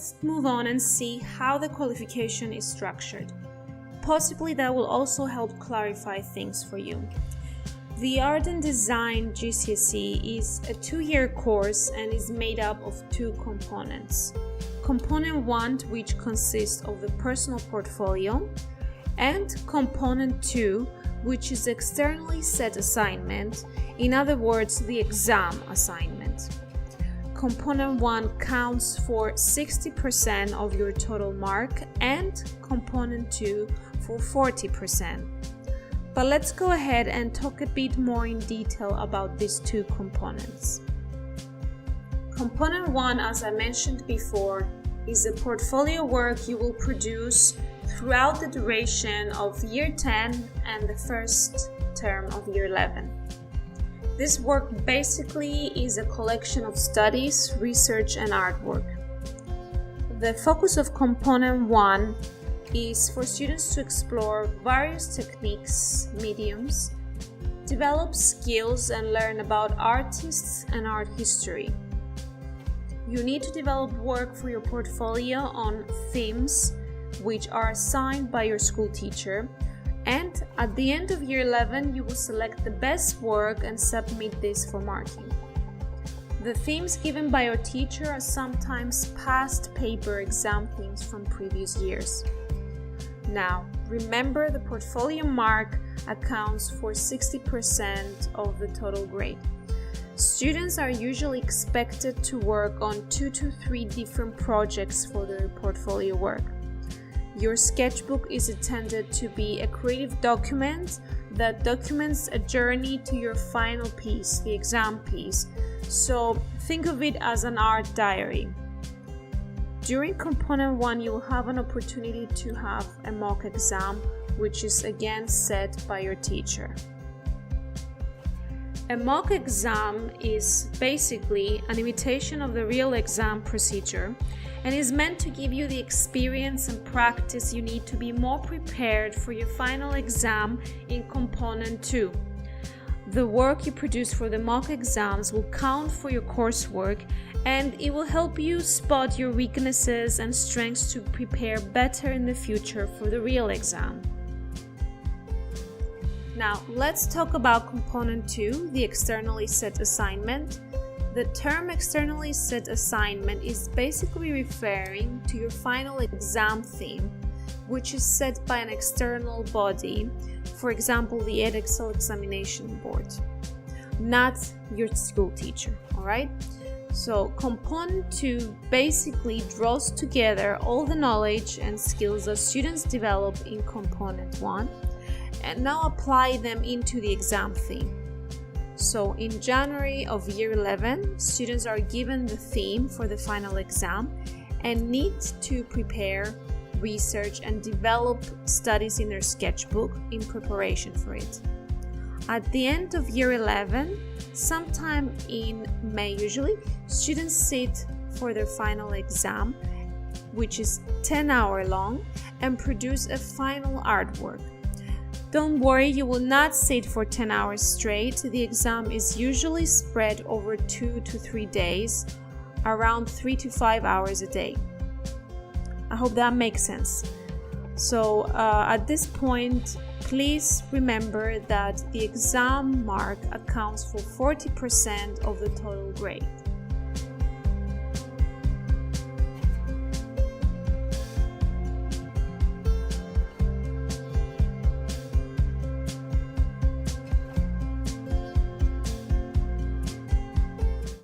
let's move on and see how the qualification is structured. Possibly that will also help clarify things for you. The Art and Design GCSE is a 2-year course and is made up of 2 components. Component 1, which consists of the personal portfolio, and Component 2, which is externally set assignment, in other words, the exam assignment. Component 1 counts for 60% of your total mark and Component 2 for 40%. But let's go ahead and talk a bit more in detail about these 2 components. Component 1, as I mentioned before, is the portfolio work you will produce throughout the duration of Year 10 and the first term of Year 11. This work basically is a collection of studies, research, and artwork. The focus of Component 1 is for students to explore various techniques, mediums, develop skills, and learn about artists and art history. You need to develop work for your portfolio on themes which are assigned by your school teacher, and at the end of Year 11 you will select the best work and submit this for marking. The themes given by your teacher are sometimes past paper exam themes from previous years. Now, remember the portfolio mark accounts for 60% of the total grade. Students are usually expected to work on 2 to 3 different projects for their portfolio work. Your sketchbook is intended to be a creative document that documents a journey to your final piece, the exam piece. So think of it as an art diary. During Component 1, you will have an opportunity to have a mock exam, which is again set by your teacher. A mock exam is basically an imitation of the real exam procedure and is meant to give you the experience and practice you need to be more prepared for your final exam in Component 2. The work you produce for the mock exams will count for your coursework, and it will help you spot your weaknesses and strengths to prepare better in the future for the real exam. Now, let's talk about Component 2, the externally set assignment. The term externally set assignment is basically referring to your final exam theme, which is set by an external body, for example, the Edexcel examination board, not your school teacher, alright? So, Component 2 basically draws together all the knowledge and skills that students develop in Component 1 and now apply them into the exam theme. So in January of Year 11, students are given the theme for the final exam and need to prepare, research, and develop studies in their sketchbook in preparation for it. At the end of Year 11, sometime in May usually, students sit for their final exam, which is 10-hour long, and produce a final artwork. Don't worry, you will not sit for 10 hours straight. The exam is usually spread over 2 to 3 days, around 3 to 5 hours a day. I hope that makes sense. So at this point, please remember that the exam mark accounts for 40% of the total grade.